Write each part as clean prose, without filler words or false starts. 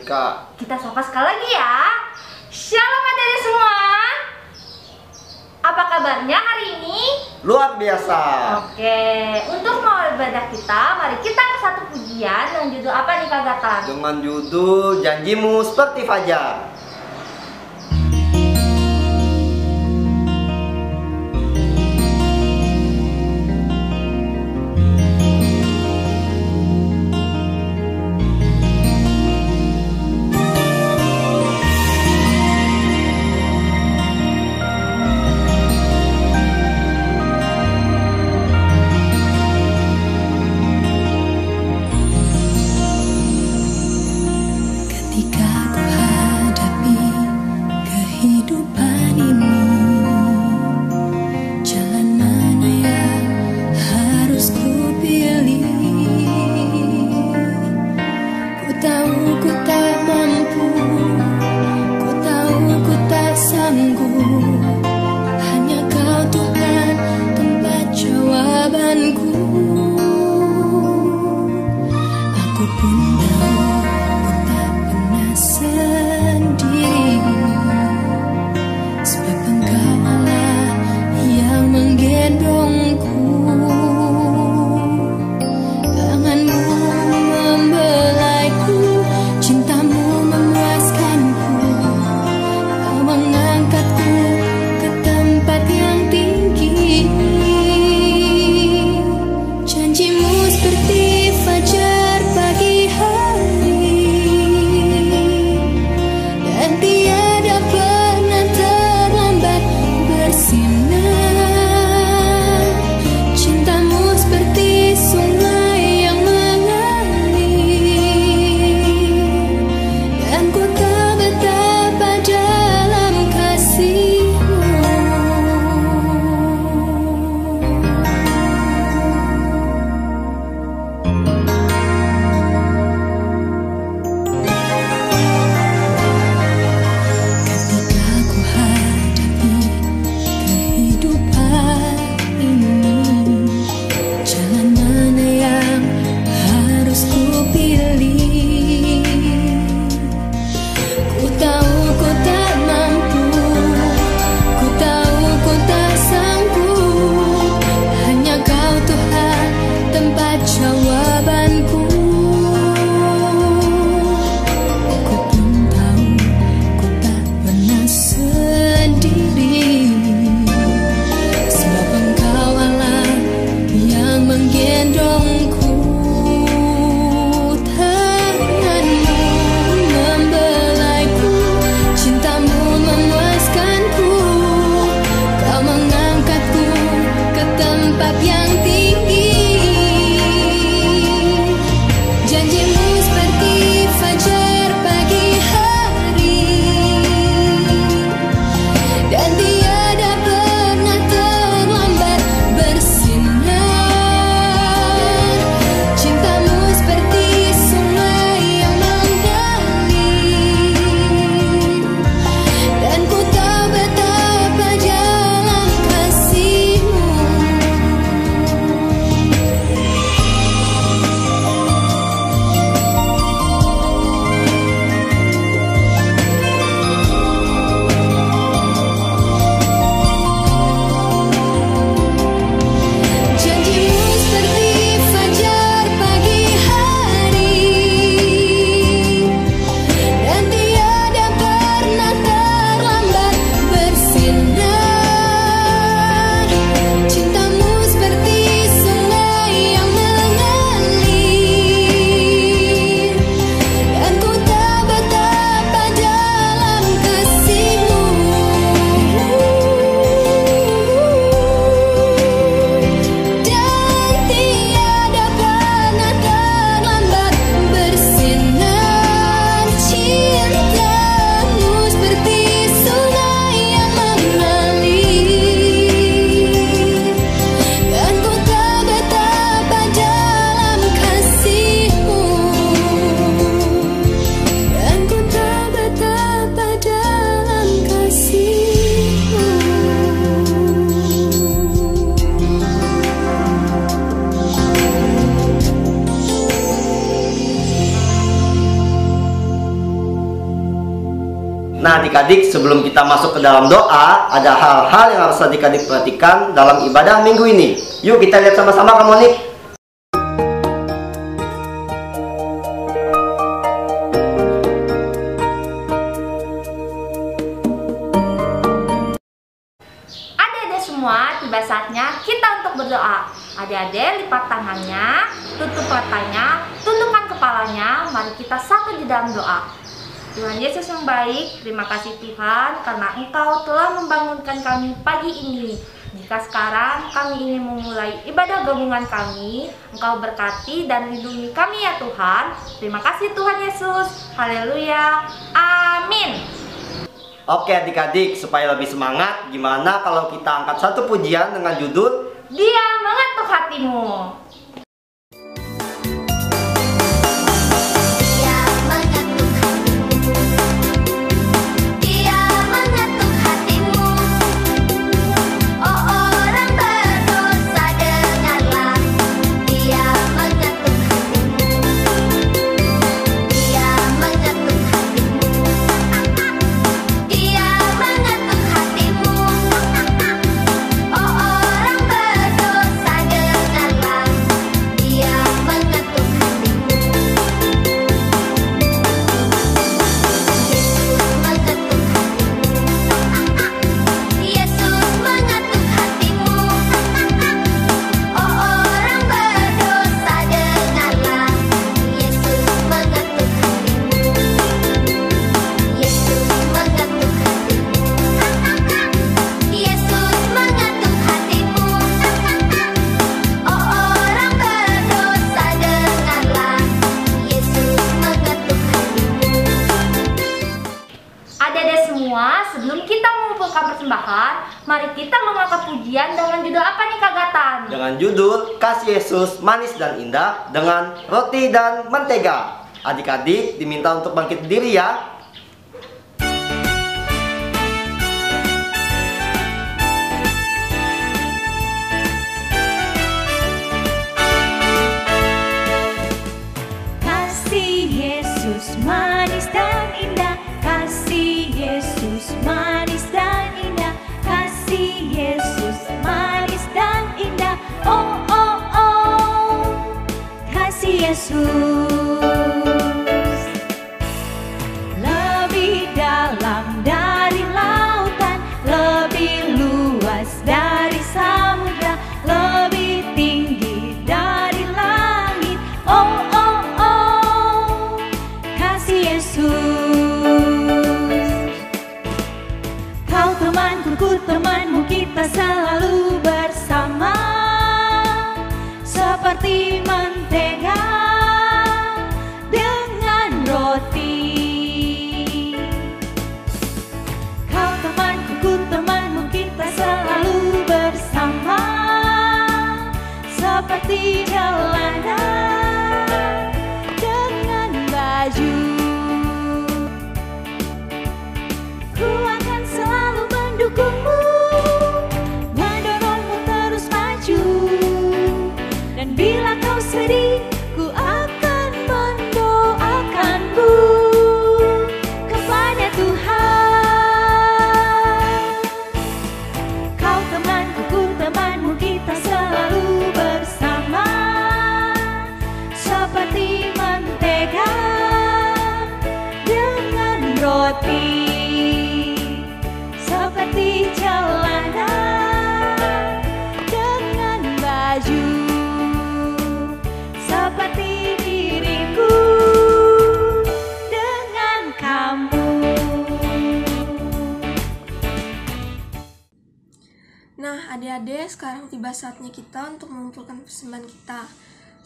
Monica. Kita sapa sekali lagi ya. Shalom adik-adik semua. Apa kabarnya hari ini? Luar biasa. Oke, untuk mau ibadah kita, mari kita ke satu pujian dengan judul apa nih Kak Gatar? Dengan judul Janjimu Seperti Fajar. Ketika ku hadapi kehidupan ini, jalan mana yang harus ku pilih? Ku tahu ku tak mampu, ku tahu ku tak sanggup. Hanya Kau Tuhan tempat jawabanku. Aku pun tahu sendiri, sebab Engkau Allah yang menggendongku. Tanganmu membelaiku, cintamu memuaskanku. Kau mengangkatku Nah adik-adik, sebelum kita masuk ke dalam doa, ada hal-hal yang harus adik-adik perhatikan dalam ibadah minggu ini. Yuk kita lihat sama-sama, Kak Monik. Adik-adik semua, tiba saatnya kita untuk berdoa. Adik-adik lipat tangannya, tutup matanya, tundukkan kepalanya. Mari kita satu di dalam doa. Tuhan Yesus yang baik, terima kasih Tuhan karena Engkau telah membangunkan kami pagi ini. Jika sekarang kami ingin memulai ibadah gabungan kami, Engkau berkati dan lindungi kami ya Tuhan. Terima kasih Tuhan Yesus. Haleluya. Amin. Oke adik-adik, supaya lebih semangat, gimana kalau kita angkat satu pujian dengan judul Dia mengetuk hatimu. Sebelum kita mengumpulkan persembahan, mari kita mengangkat pujian dengan judul apa nih Kak Gatan? dengan judul Kasih Yesus Manis dan Indah dengan roti dan mentega. Adik-adik diminta untuk bangkit berdiri ya. Kasih Yesus manis dan indah, kasih Yesus manis dan indah, kasih Yesus manis dan indah. Oh oh oh, kasih Yesus lebih dalam dari lautan, lebih luas dari samudra, lebih tinggi dari langit. Oh oh oh, kasih Yesus. Kau temanku, ku temanmu, kita selalu bersama, seperti mentega dengan roti. Kau temanku, ku temanmu, kita selalu bersama, seperti jalanan dengan baju. Ku akan selalu mendukungmu, mendorongmu terus maju. Dan bila kau sedih, ku akan mendoakanmu kepada Tuhan. Kau temanku, ku temanmu, kita selalu bersama, seperti mentega dengan roti, seperti jalanan dengan baju, seperti diriku dengan kamu. Nah, adik-adik, sekarang tiba saatnya kita untuk mengumpulkan persembahan kita.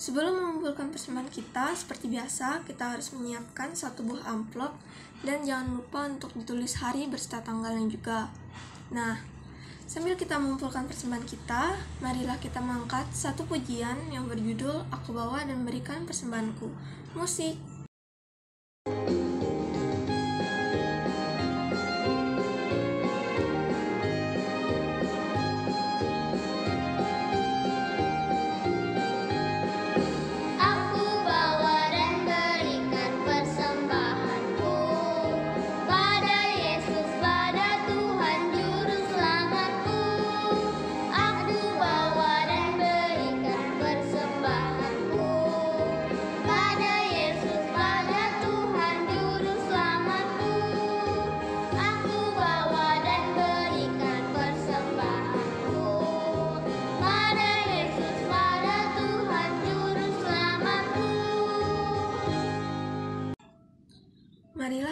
Sebelum mengumpulkan persembahan kita, seperti biasa, kita harus menyiapkan satu buah amplop dan jangan lupa untuk ditulis hari berserta tanggalnya juga. Nah, sambil kita mengumpulkan persembahan kita, marilah kita mengangkat satu pujian yang berjudul Aku Bawa dan Berikan Persembahanku. Musik. Aku bawa dan berikan persembahanku pada Yesus.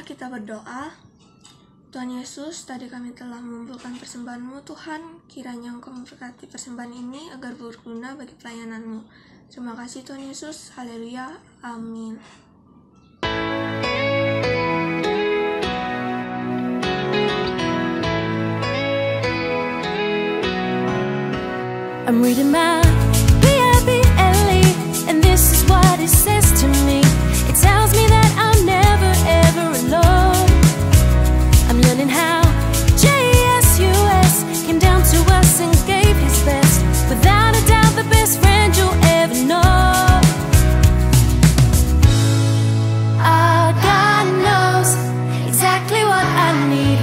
kita berdoa. Tuhan Yesus, tadi kami telah mengumpulkan persembahan-Mu. Tuhan, kiranya Engkau memberkati persembahan ini agar berguna bagi pelayanan-Mu. Terima kasih Tuhan Yesus. Haleluya. Amin. I'm reading my B-I-B-L-E, and this is what it says to me. It tells me that I'm never ever alone. I'm learning how JSUS came down to us and gave his best. Without a doubt, the best friend you'll ever know. Our God knows exactly what I need,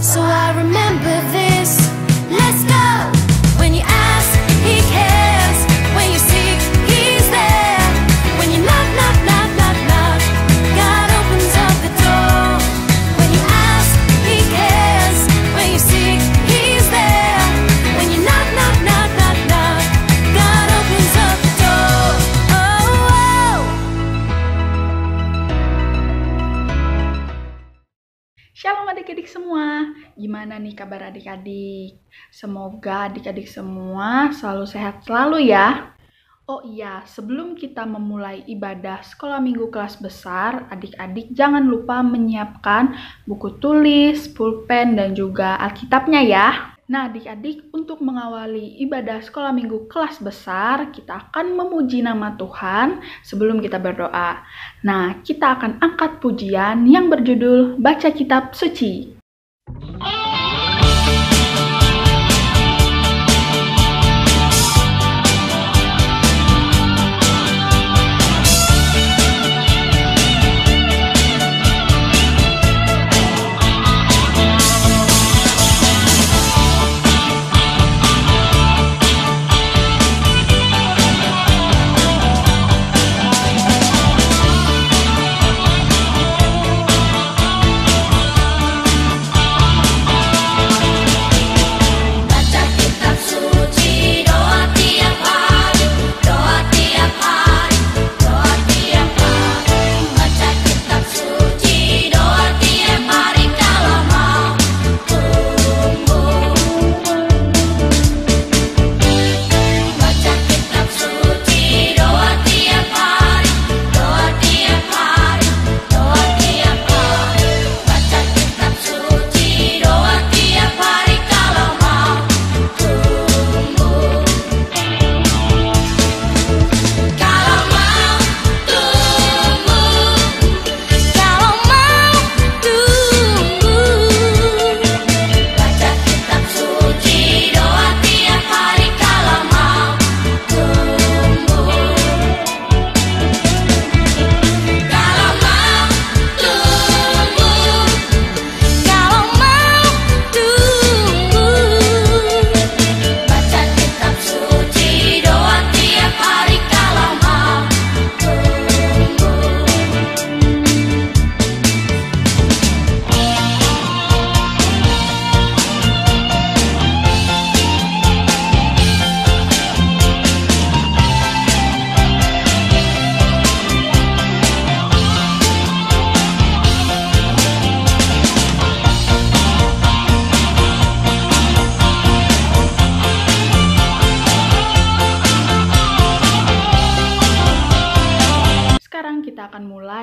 so I remember this. Let's go! When you ask, He cares. When you seek, He's there. When you knock, knock, knock, knock, knock, God opens up the door. When you ask, He cares. When you seek, He's there. When you knock, knock, knock, knock, knock, God opens up the door. Oh, oh. Shalom adik-adik semua, gimana nih kabar adik-adik? Semoga adik-adik semua selalu sehat selalu ya. Oh iya, sebelum kita memulai ibadah sekolah minggu kelas besar, adik-adik jangan lupa menyiapkan buku tulis, pulpen, dan juga Alkitabnya ya. Nah adik-adik, untuk mengawali ibadah sekolah minggu kelas besar, kita akan memuji nama Tuhan sebelum kita berdoa. Nah, kita akan angkat pujian yang berjudul Baca Kitab Suci.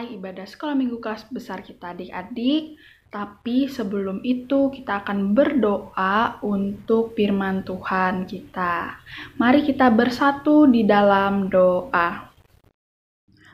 Ibadah sekolah minggu kelas besar kita adik-adik. Tapi sebelum itu kita akan berdoa untuk firman Tuhan kita. Mari kita bersatu di dalam doa.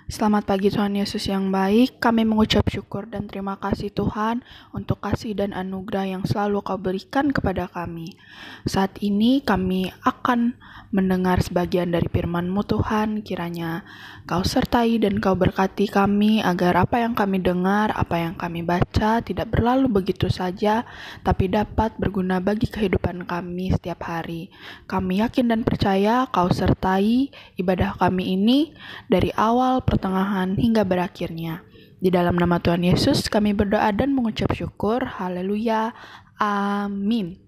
Selamat pagi Tuhan Yesus yang baik, kami mengucap syukur dan terima kasih Tuhan untuk kasih dan anugerah yang selalu Kau berikan kepada kami. Saat ini kami akan mendengar sebagian dari firman-Mu Tuhan, kiranya Kau sertai dan Kau berkati kami agar apa yang kami dengar, apa yang kami baca tidak berlalu begitu saja, tapi dapat berguna bagi kehidupan kami setiap hari. Kami yakin dan percaya Kau sertai ibadah kami ini dari awal pertengahan hingga berakhirnya. Di dalam nama Tuhan Yesus kami berdoa dan mengucap syukur. Haleluya. Amin.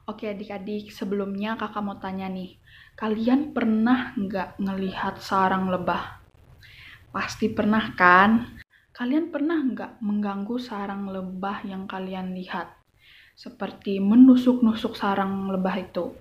Oke adik-adik, sebelumnya kakak mau tanya nih. Kalian pernah nggak ngelihat sarang lebah? Pasti pernah kan? Kalian pernah nggak mengganggu sarang lebah yang kalian lihat? Seperti menusuk-nusuk sarang lebah itu.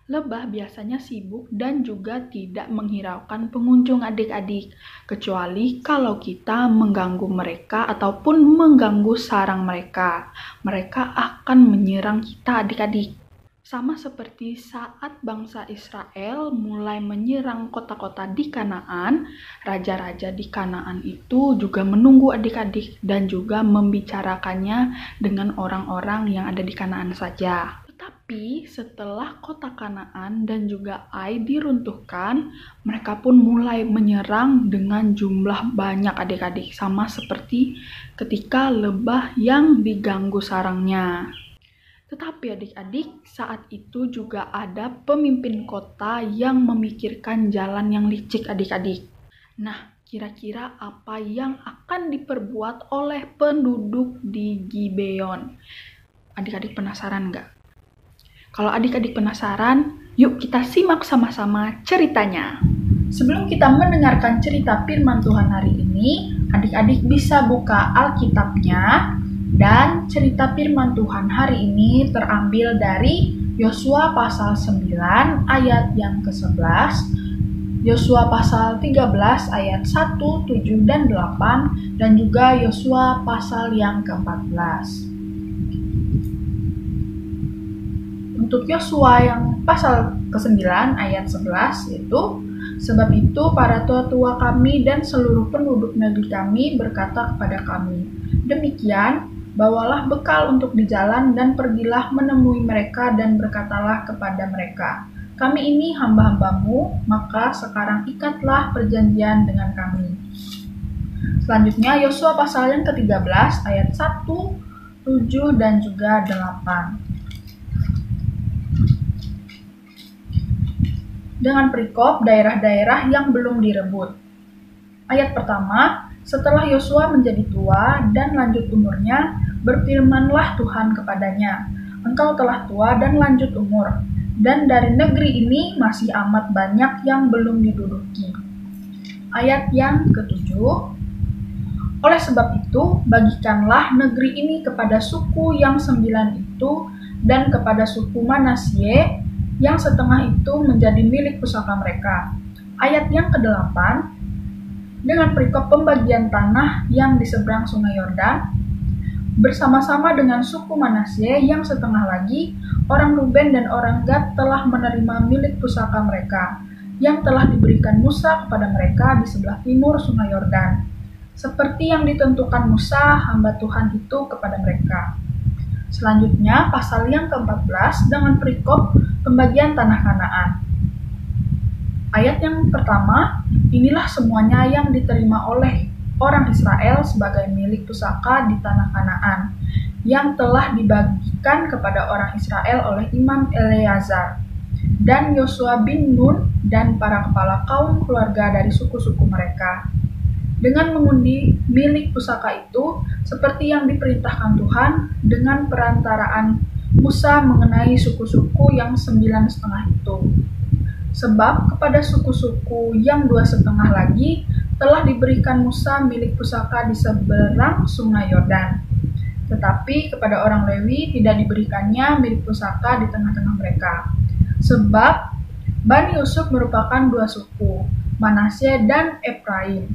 Lebah biasanya sibuk dan juga tidak menghiraukan pengunjung adik-adik, kecuali kalau kita mengganggu mereka ataupun mengganggu sarang mereka. Mereka akan menyerang kita adik-adik. Sama seperti saat bangsa Israel mulai menyerang kota-kota di Kanaan, raja-raja di Kanaan itu juga menunggu adik-adik dan juga membicarakannya dengan orang-orang yang ada di Kanaan saja. Tetapi setelah kota Kanaan dan juga Ai diruntuhkan, mereka pun mulai menyerang dengan jumlah banyak adik-adik, sama seperti ketika lebah yang diganggu sarangnya. Tetapi adik-adik, saat itu juga ada pemimpin kota yang memikirkan jalan yang licik adik-adik. Nah, kira-kira apa yang akan diperbuat oleh penduduk di Gibeon? Adik-adik penasaran nggak? Kalau adik-adik penasaran, yuk kita simak sama-sama ceritanya. Sebelum kita mendengarkan cerita firman Tuhan hari ini, adik-adik bisa buka Alkitabnya. Dan cerita firman Tuhan hari ini terambil dari Yosua pasal 9 ayat yang ke-11, Yosua pasal 13 ayat 1, 7, dan 8, dan juga Yosua pasal yang ke-14. Untuk Yosua yang pasal ke-9 ayat 11 itu, sebab itu para tua-tua kami dan seluruh penduduk negeri kami berkata kepada kami, demikian, bawalah bekal untuk di jalan dan pergilah menemui mereka dan berkatalah kepada mereka, kami ini hamba-hambamu, maka sekarang ikatlah perjanjian dengan kami. Selanjutnya Yosua pasal yang ke-13 ayat 1, 7, dan juga 8. Dengan perikop daerah-daerah yang belum direbut. Ayat pertama, setelah Yosua menjadi tua dan lanjut umurnya, berfirmanlah Tuhan kepadanya, engkau telah tua dan lanjut umur, dan dari negeri ini masih amat banyak yang belum diduduki. Ayat yang ke-7, oleh sebab itu, bagikanlah negeri ini kepada suku yang 9 itu, dan kepada suku Manasye, yang setengah itu menjadi milik pusaka mereka. Ayat yang ke-8, dengan perikop pembagian tanah yang di seberang sungai Yordan, bersama-sama dengan suku Manasye yang setengah lagi, orang Ruben dan orang Gad telah menerima milik pusaka mereka, yang telah diberikan Musa kepada mereka di sebelah timur sungai Yordan, seperti yang ditentukan Musa, hamba Tuhan itu kepada mereka. Selanjutnya, pasal yang ke-14 dengan perikop pembagian tanah Kanaan. Ayat yang pertama, inilah semuanya yang diterima oleh orang Israel sebagai milik pusaka di tanah Kanaan, yang telah dibagikan kepada orang Israel oleh Imam Eleazar, dan Yosua bin Nun, dan para kepala kaum keluarga dari suku-suku mereka. Dengan mengundi milik pusaka itu, seperti yang diperintahkan Tuhan, dengan perantaraan Musa mengenai suku-suku yang 9,5 itu. Sebab kepada suku-suku yang 2,5 lagi telah diberikan Musa milik pusaka di seberang sungai Yordan. Tetapi kepada orang Lewi tidak diberikannya milik pusaka di tengah-tengah mereka. Sebab Bani Yusuf merupakan 2 suku, Manasye dan Efraim.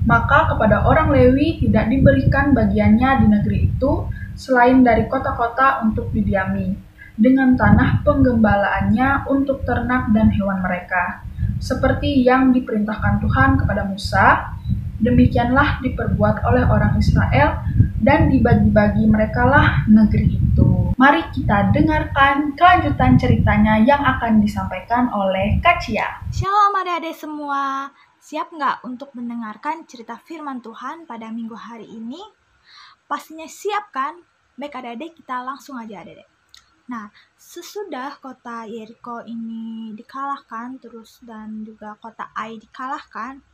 Maka kepada orang Lewi tidak diberikan bagiannya di negeri itu selain dari kota-kota untuk didiami, dengan tanah penggembalaannya untuk ternak dan hewan mereka. Seperti yang diperintahkan Tuhan kepada Musa, demikianlah diperbuat oleh orang Israel dan dibagi-bagi merekalah negeri itu. Mari kita dengarkan kelanjutan ceritanya yang akan disampaikan oleh Kak Cia. Shalom adik-adik semua, siap nggak untuk mendengarkan cerita firman Tuhan pada minggu hari ini? Pastinya siap kan? Baik adik-adik, kita langsung aja adik-adik. Nah, sesudah kota Yeriko ini dikalahkan terus dan juga kota Ai dikalahkan,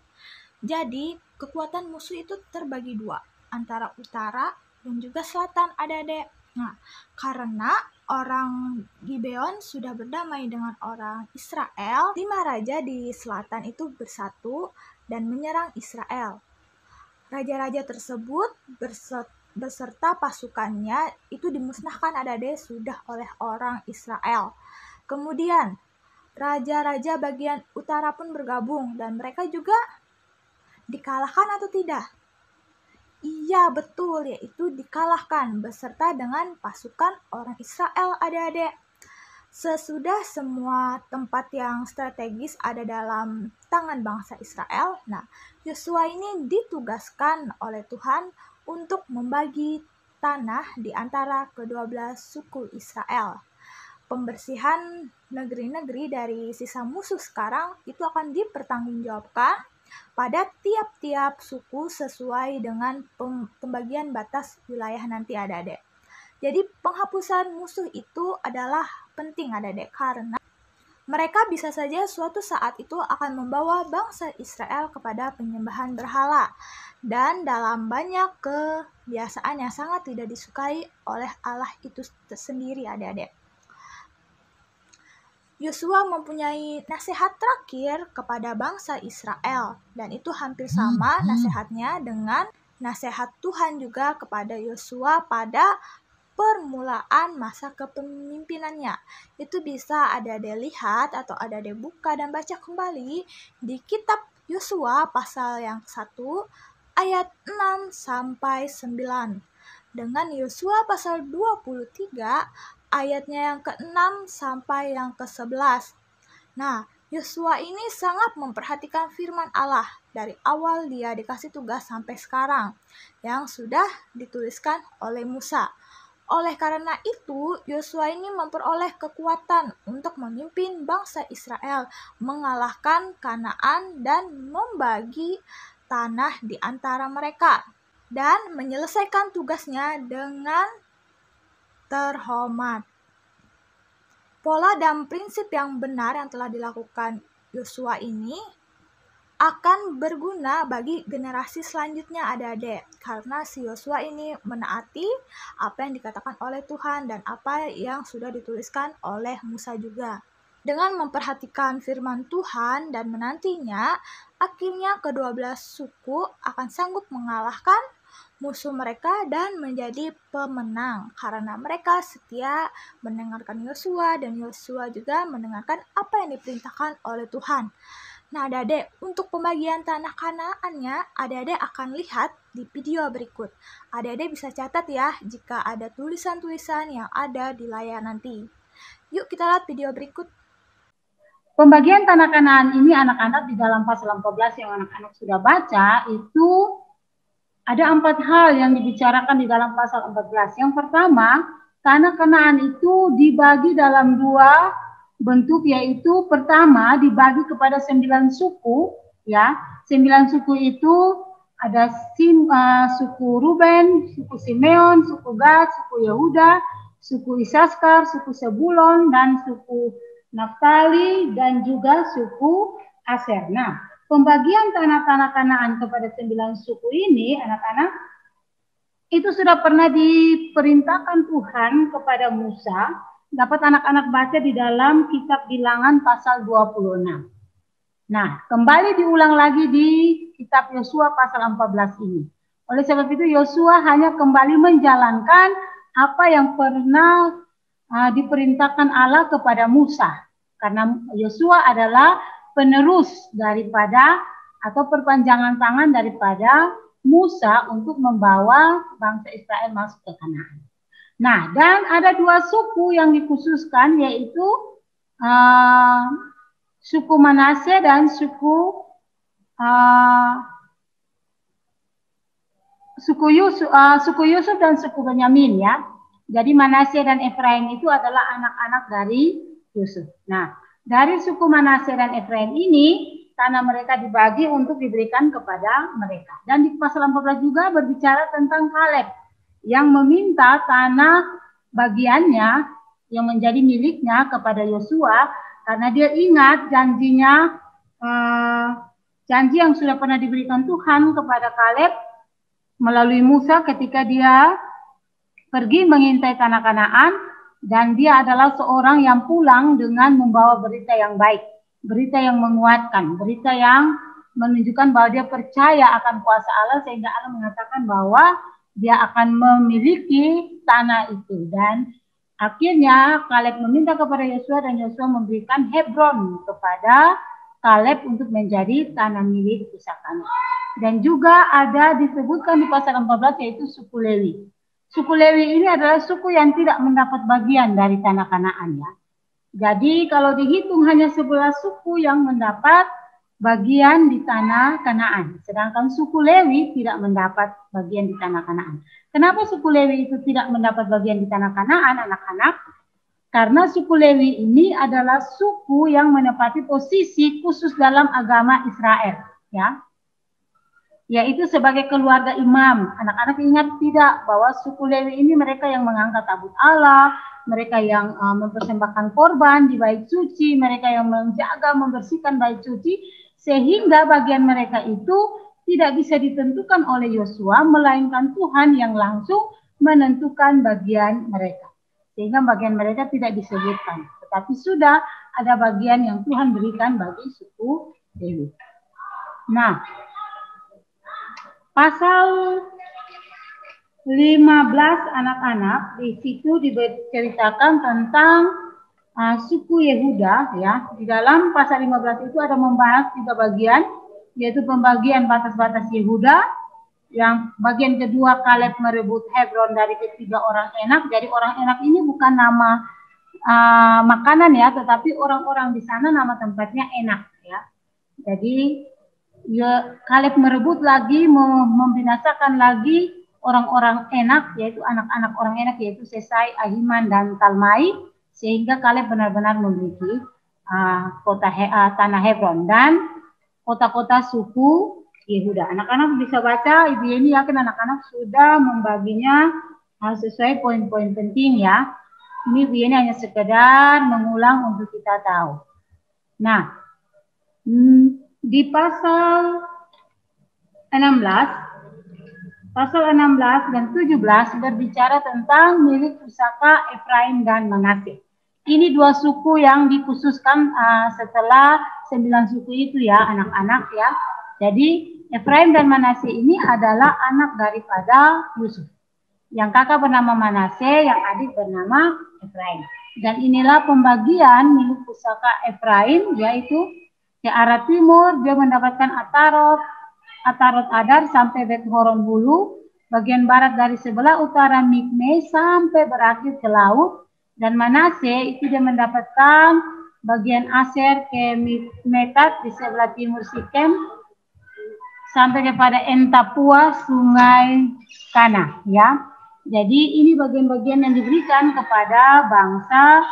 jadi kekuatan musuh itu terbagi 2, antara utara dan juga selatan adik-adik. Nah, karena orang Gibeon sudah berdamai dengan orang Israel, 5 raja di selatan itu bersatu dan menyerang Israel. raja-raja tersebut beserta pasukannya itu dimusnahkan adik-adik sudah oleh orang Israel. Kemudian raja-raja bagian utara pun bergabung dan mereka juga dikalahkan atau tidak? Iya betul, yaitu dikalahkan beserta dengan pasukan orang Israel adik-adik. Sesudah semua tempat yang strategis ada dalam tangan bangsa Israel, nah Yosua ini ditugaskan oleh Tuhan untuk membagi tanah di antara ke-12 suku Israel. Pembersihan negeri-negeri dari sisa musuh sekarang itu akan dipertanggungjawabkan pada tiap-tiap suku sesuai dengan pembagian batas wilayah nanti adik-adik. Jadi penghapusan musuh itu adalah penting adik-adik karena mereka bisa saja suatu saat itu akan membawa bangsa Israel kepada penyembahan berhala dan dalam banyak kebiasaan yang sangat tidak disukai oleh Allah itu sendiri adik-adik. Yosua mempunyai nasihat terakhir kepada bangsa Israel dan itu hampir sama nasihatnya dengan nasihat Tuhan juga kepada Yosua pada permulaan masa kepemimpinannya. Itu bisa adik-adik lihat atau adik-adik buka dan baca kembali di kitab Yosua pasal yang 1 ayat 6 sampai 9. Dengan Yosua pasal 23 ayatnya yang ke-6 sampai yang ke-11. Nah, Yosua ini sangat memperhatikan firman Allah dari awal dia dikasih tugas sampai sekarang yang sudah dituliskan oleh Musa. Oleh karena itu, Yosua ini memperoleh kekuatan untuk memimpin bangsa Israel, mengalahkan Kanaan dan membagi tanah di antara mereka dan menyelesaikan tugasnya dengan terhormat. Pola dan prinsip yang benar yang telah dilakukan Yosua ini akan berguna bagi generasi selanjutnya adik-adik karena si Yosua ini menaati apa yang dikatakan oleh Tuhan dan apa yang sudah dituliskan oleh Musa juga. Dengan memperhatikan firman Tuhan dan menantinya, akhirnya ke-12 suku akan sanggup mengalahkan musuh mereka dan menjadi pemenang karena mereka setia mendengarkan Yosua dan Yosua juga mendengarkan apa yang diperintahkan oleh Tuhan. Nah adik-adik, untuk pembagian tanah Kanaannya, adik-adik akan lihat di video berikut. Adik-adik bisa catat ya jika ada tulisan-tulisan yang ada di layar nanti. Yuk kita lihat video berikut. Pembagian tanah Kanaan ini anak-anak di dalam pasal 14 yang anak-anak sudah baca itu ada 4 hal yang dibicarakan di dalam pasal 14. Yang pertama, tanah Kanaan itu dibagi dalam 2 bentuk, yaitu pertama dibagi kepada 9 suku, ya. 9 suku itu ada suku Ruben, suku Simeon, suku Gad, suku Yehuda, suku Isaskar, suku Sebulon, dan suku Naftali, dan juga suku Aser. Nah, pembagian tanah-tanah Kanaan kepada 9 suku ini, anak-anak, itu sudah pernah diperintahkan Tuhan kepada Musa. Dapat anak-anak baca di dalam kitab Bilangan pasal 26. Nah, kembali diulang lagi di kitab Yosua pasal 14 ini. Oleh sebab itu Yosua hanya kembali menjalankan apa yang pernah diperintahkan Allah kepada Musa. Karena Yosua adalah penerus daripada atau perpanjangan tangan daripada Musa untuk membawa bangsa Israel masuk ke Kanaan. Nah, dan ada 2 suku yang dikhususkan, yaitu suku Manase dan suku Yusuf dan suku Benyamin, ya. Jadi Manase dan Efraim itu adalah anak-anak dari Yusuf. Nah, dari suku Manase dan Efraim ini tanah mereka dibagi untuk diberikan kepada mereka. Dan di pasal 14 juga berbicara tentang Kaleb yang meminta tanah bagiannya yang menjadi miliknya kepada Yosua karena dia ingat janjinya, janji yang sudah pernah diberikan Tuhan kepada Kaleb melalui Musa ketika dia pergi mengintai tanah Kanaan, dan dia adalah seorang yang pulang dengan membawa berita yang baik, berita yang menguatkan, berita yang menunjukkan bahwa dia percaya akan kuasa Allah, sehingga Allah mengatakan bahwa dia akan memiliki tanah itu. Dan akhirnya Kaleb meminta kepada Yosua dan Yosua memberikan Hebron kepada Kaleb untuk menjadi tanah milik pusakanya. Dan juga ada disebutkan di pasal 14 yaitu suku Lewi. Suku Lewi ini adalah suku yang tidak mendapat bagian dari tanah Kanaan ya. Jadi kalau dihitung hanya 11 suku yang mendapat bagian di tanah Kanaan. Sedangkan suku Lewi tidak mendapat bagian di tanah Kanaan. Kenapa suku Lewi itu tidak mendapat bagian di tanah Kanaan, anak-anak? Karena suku Lewi ini adalah suku yang menempati posisi khusus dalam agama Israel. Ya, yaitu sebagai keluarga imam. Anak-anak ingat tidak bahwa suku Lewi ini mereka yang mengangkat tabut Allah, mereka yang mempersembahkan korban di bait suci, mereka yang menjaga, membersihkan bait suci, sehingga bagian mereka itu tidak bisa ditentukan oleh Yosua, melainkan Tuhan yang langsung menentukan bagian mereka. Sehingga bagian mereka tidak disebutkan, tetapi sudah ada bagian yang Tuhan berikan bagi suku Lewi. Nah, pasal 15 anak-anak di situ diceritakan tentang suku Yehuda ya. Di dalam pasal 15 itu ada membahas 3 bagian, yaitu pembagian batas-batas Yehuda. Yang bagian kedua Kaleb merebut Hebron dari ketiga orang Enak. Jadi orang Enak ini bukan nama makanan ya, tetapi orang-orang di sana nama tempatnya Enak ya. Jadi ya, Kaleb merebut lagi, membinasakan lagi orang-orang Enak, yaitu anak-anak orang Enak, yaitu Sesai, Ahiman, dan Talmai, sehingga Kaleb benar-benar memiliki tanah Hebron dan kota-kota suku Yehuda. Anak-anak bisa baca, Ibu Yeni yakin anak-anak sudah membaginya sesuai poin-poin penting ya. Ini Ibu Yeni hanya sekedar mengulang untuk kita tahu. Nah, di pasal 16 dan 17 berbicara tentang milik pusaka Efraim dan Manasye. Ini 2 suku yang dikhususkan setelah 9 suku itu ya anak-anak ya. Jadi Efraim dan Manasye ini adalah anak daripada Yusuf. Yang kakak bernama Manasye, yang adik bernama Efraim. Dan inilah pembagian milik pusaka Efraim, yaitu ke arah timur dia mendapatkan Atarot Adar sampai Bet Horon Hulu, bagian barat dari sebelah utara Mikme sampai berakhir ke laut, dan Manasye itu dia mendapatkan bagian Aser ke Metat di sebelah timur Sikem sampai kepada Entapua Sungai Kana ya. Jadi ini bagian-bagian yang diberikan kepada bangsa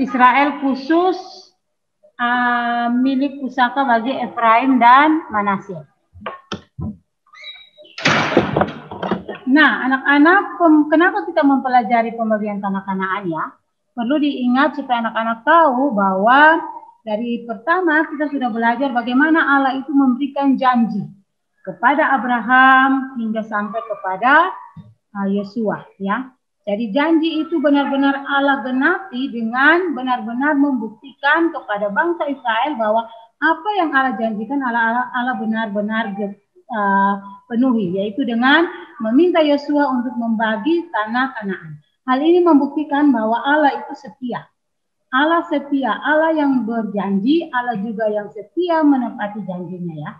Israel khusus milik pusaka bagi Efraim dan Manasye. Nah, anak-anak, kenapa kita mempelajari pembagian tanah Kanaan ya? Perlu diingat supaya anak-anak tahu bahwa dari pertama kita sudah belajar bagaimana Allah itu memberikan janji kepada Abraham hingga sampai kepada Yosua ya. Jadi janji itu benar-benar Allah genapi dengan benar-benar membuktikan kepada bangsa Israel bahwa apa yang Allah janjikan Allah benar-benar penuhi, yaitu dengan meminta Yosua untuk membagi tanah Kanaan. Hal ini membuktikan bahwa Allah itu setia. Allah setia, Allah yang berjanji, Allah juga yang setia menepati janjinya ya.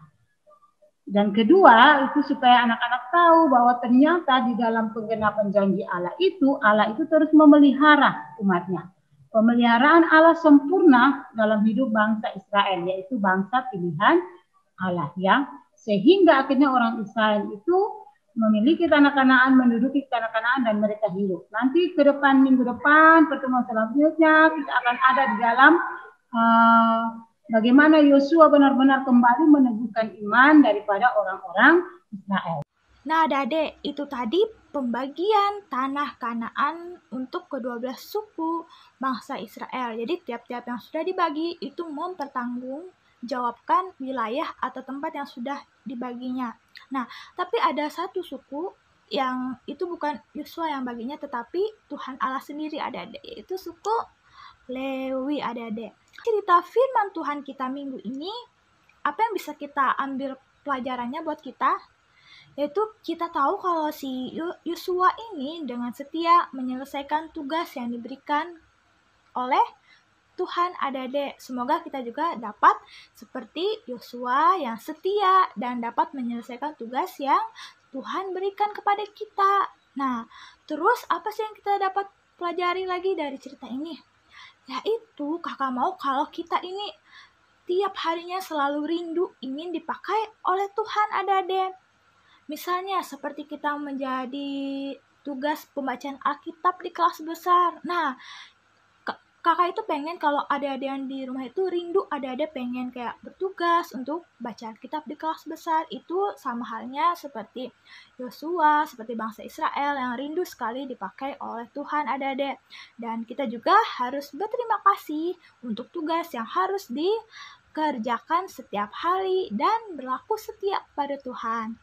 Dan kedua, itu supaya anak-anak tahu bahwa ternyata di dalam penggenapan janji Allah itu terus memelihara umatnya. Pemeliharaan Allah sempurna dalam hidup bangsa Israel, yaitu bangsa pilihan Allah ya. Sehingga akhirnya orang Israel itu memiliki tanah Kanaan, menduduki tanah Kanaan dan mereka hidup. Nanti ke depan, minggu depan, pertemuan selanjutnya kita akan ada di dalam bagaimana Yosua benar-benar kembali meneguhkan iman daripada orang-orang Israel. Nah, adik-adik, itu tadi pembagian tanah Kanaan untuk ke-12 suku bangsa Israel. Jadi tiap-tiap yang sudah dibagi itu mempertanggungjawabkan wilayah atau tempat yang sudah dibaginya. Nah, tapi ada satu suku yang itu bukan Yosua yang baginya, tetapi Tuhan Allah sendiri, adik-adik, yaitu suku Lewi, adik-adik. Cerita firman Tuhan kita minggu ini apa yang bisa kita ambil pelajarannya buat kita? Yaitu kita tahu kalau si Yosua ini dengan setia menyelesaikan tugas yang diberikan oleh Tuhan. Adik-adik, semoga kita juga dapat seperti Yosua yang setia dan dapat menyelesaikan tugas yang Tuhan berikan kepada kita. Nah, terus apa sih yang kita dapat pelajari lagi dari cerita ini? Yaitu kakak mau kalau kita ini tiap harinya selalu rindu ingin dipakai oleh Tuhan, adik-adik. Misalnya seperti kita menjadi tugas pembacaan Alkitab di kelas besar. Nah, kakak itu pengen kalau adik-adik yang di rumah itu rindu, adik-adik pengen kayak bertugas untuk baca Alkitab di kelas besar. Itu sama halnya seperti Yosua, seperti bangsa Israel yang rindu sekali dipakai oleh Tuhan, adik-adik. Dan kita juga harus berterima kasih untuk tugas yang harus dikerjakan setiap hari dan berlaku setia pada Tuhan.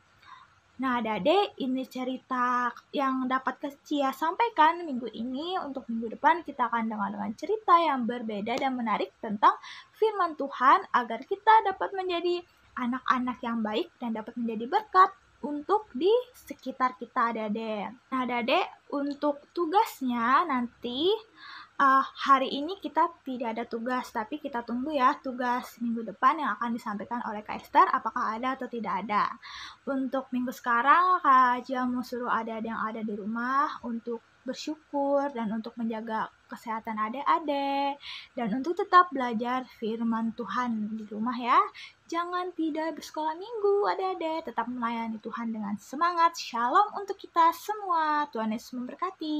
Nah, adik-adik, ini cerita yang dapat Cia sampaikan minggu ini. Untuk minggu depan kita akan dengar dengan cerita yang berbeda dan menarik tentang firman Tuhan agar kita dapat menjadi anak-anak yang baik dan dapat menjadi berkat untuk di sekitar kita, adik-adik. Nah, adik-adik, untuk tugasnya nanti hari ini kita tidak ada tugas, tapi kita tunggu ya tugas minggu depan yang akan disampaikan oleh Kak Esther, apakah ada atau tidak ada. Untuk minggu sekarang, Kak Cia mau suruh adik-adik yang ada di rumah untuk bersyukur dan untuk menjaga kesehatan adik-adik dan untuk tetap belajar firman Tuhan di rumah ya. Jangan tidak bersekolah minggu, adik-adik, tetap melayani Tuhan dengan semangat. Shalom untuk kita semua. Tuhan Yesus memberkati.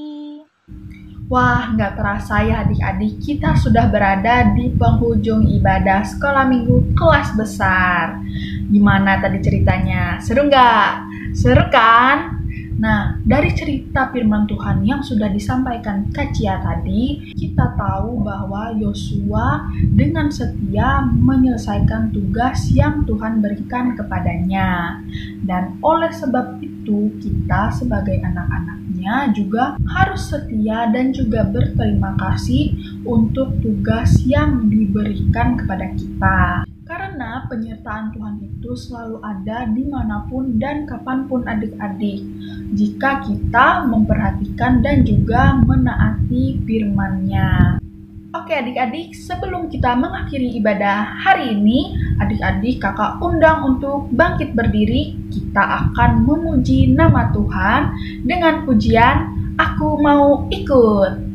Wah, nggak terasa ya adik-adik, kita sudah berada di penghujung ibadah sekolah minggu kelas besar. Gimana tadi ceritanya? Seru nggak? Seru kan? Nah, dari cerita firman Tuhan yang sudah disampaikan Kak Cia tadi, kita tahu bahwa Yosua dengan setia menyelesaikan tugas yang Tuhan berikan kepadanya. Dan oleh sebab itu, kita sebagai anak-anaknya juga harus setia dan juga berterima kasih untuk tugas yang diberikan kepada kita. Karena penyertaan Tuhan itu selalu ada dimanapun dan kapanpun adik-adik, jika kita memperhatikan dan juga menaati firman-Nya. Oke adik-adik, sebelum kita mengakhiri ibadah hari ini, adik-adik kakak undang untuk bangkit berdiri. Kita akan memuji nama Tuhan dengan pujian Aku Mau Ikut.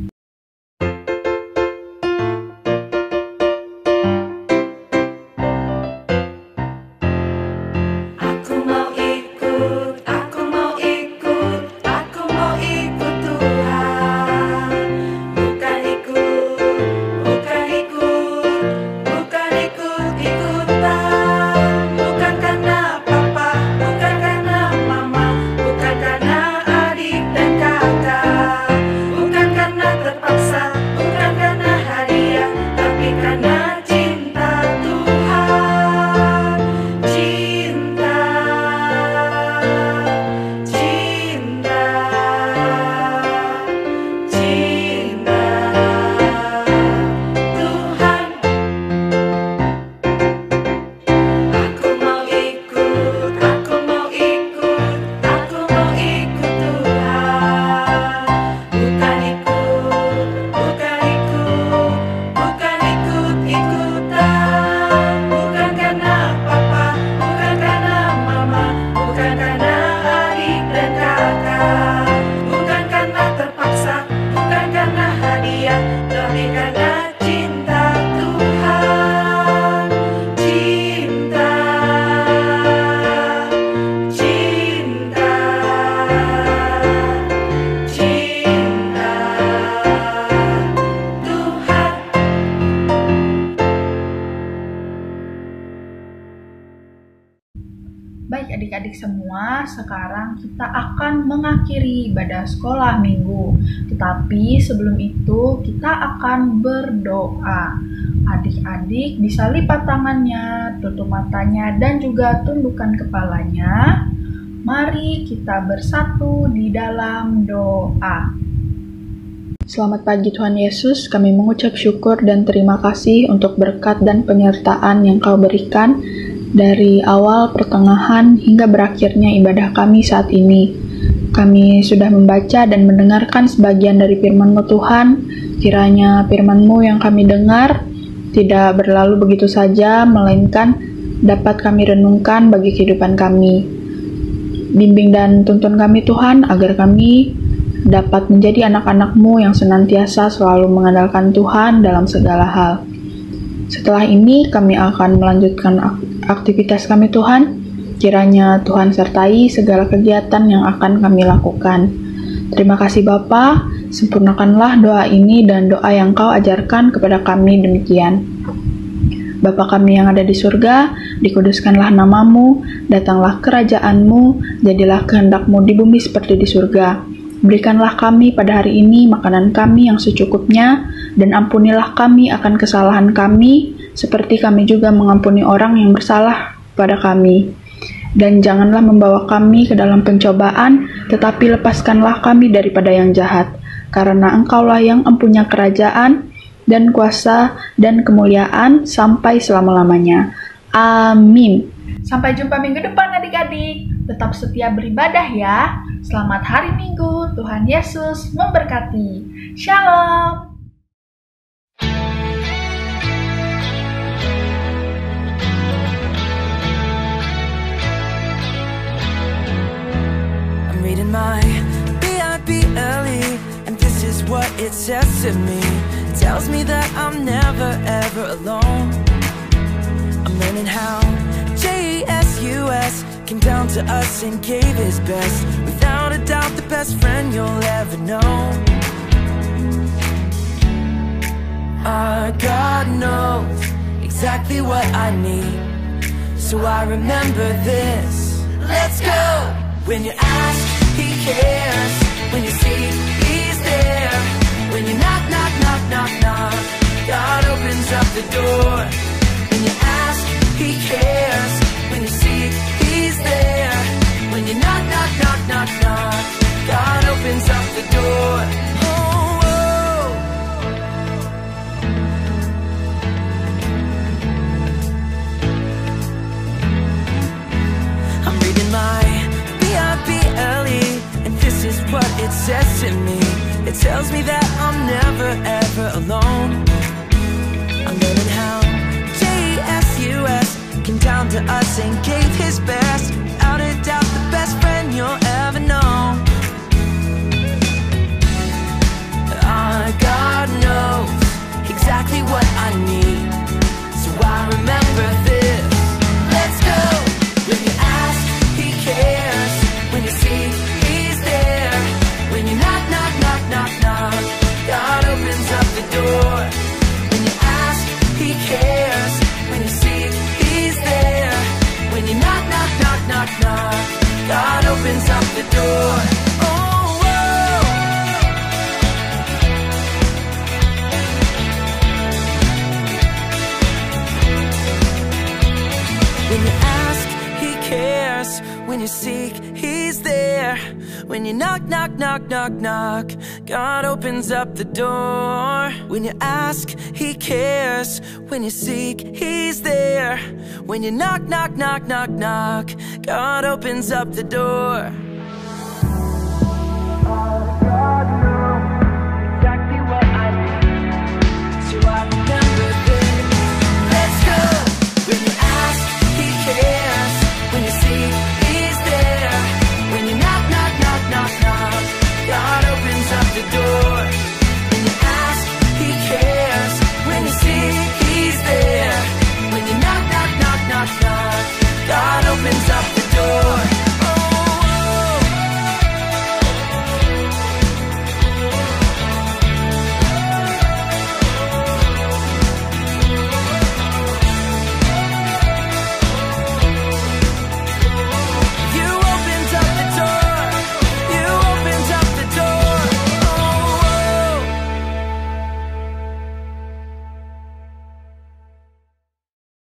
Baik adik-adik semua, sekarang kita akan mengakhiri ibadah sekolah minggu. Tetapi sebelum itu kita akan berdoa. Adik-adik bisa lipat tangannya, tutup matanya, dan juga tundukkan kepalanya. Mari kita bersatu di dalam doa. Selamat pagi Tuhan Yesus, kami mengucap syukur dan terima kasih untuk berkat dan penyertaan yang Kau berikan dari awal, pertengahan, hingga berakhirnya ibadah kami saat ini. Kami sudah membaca dan mendengarkan sebagian dari firman-Mu Tuhan. Kiranya firman-Mu yang kami dengar tidak berlalu begitu saja, melainkan dapat kami renungkan bagi kehidupan kami. Bimbing dan tuntun kami Tuhan, agar kami dapat menjadi anak-anak-Mu yang senantiasa selalu mengandalkan Tuhan dalam segala hal. Setelah ini kami akan melanjutkan aktivitas kami Tuhan. Kiranya Tuhan sertai segala kegiatan yang akan kami lakukan. Terima kasih Bapa, sempurnakanlah doa ini dan doa yang Kau ajarkan kepada kami demikian. Bapa kami yang ada di surga, dikuduskanlah nama-Mu, datanglah kerajaan-Mu, jadilah kehendak-Mu di bumi seperti di surga. Berikanlah kami pada hari ini makanan kami yang secukupnya, dan ampunilah kami akan kesalahan kami, seperti kami juga mengampuni orang yang bersalah pada kami. Dan janganlah membawa kami ke dalam pencobaan, tetapi lepaskanlah kami daripada yang jahat. Karena Engkaulah yang empunya kerajaan, dan kuasa, dan kemuliaan, sampai selama-lamanya. Amin. Sampai jumpa minggu depan adik-adik. Tetap setia beribadah ya. Selamat hari Minggu. Tuhan Yesus memberkati. Shalom. I'm reading my Bible, and this is what it says to me. It tells me that I'm never ever alone. I'm learning how Jesus came down to us and gave his best. Without a doubt, the best friend you'll ever know. Our God knows exactly what I need, so I remember this. Let's go! When you ask, he cares. When you seek, he's there. When you knock, knock, knock, knock, knock, God opens up the door. When you ask, he cares. When you seek, he's there. When you knock, knock, knock, knock, knock, God opens up the door. Oh, oh. I'm reading my Bible, and this is what it says to me. It tells me that I'm never ever alone. I'm learning how Jesus came down to us and gave his best. Without a doubt, the best friend you'll ever know. Our God knows exactly what I need, so I remember this. Let's go! When you ask, he cares. When you seek, he's there. When you knock, knock, knock, knock, knock, God opens up the door. When you ask, he cares. When you seek, he's there. When you knock, knock, knock, knock, knock, God opens up the door. Oh, whoa. When you ask, he cares. When you seek, he's there. When you knock, knock, knock, knock, knock, God opens up the door. When you ask, he cares. When you seek, he's there. When you knock, knock, knock, knock, knock, God opens up the door. God knows exactly what I need, so I remember this. Let's go! When you ask, he cares. When you seek, he's there. When you knock, knock, knock, knock, knock, God opens up the door. When you ask, he cares. When you seek, he's there. When you knock, knock, knock, knock, knock, God opens up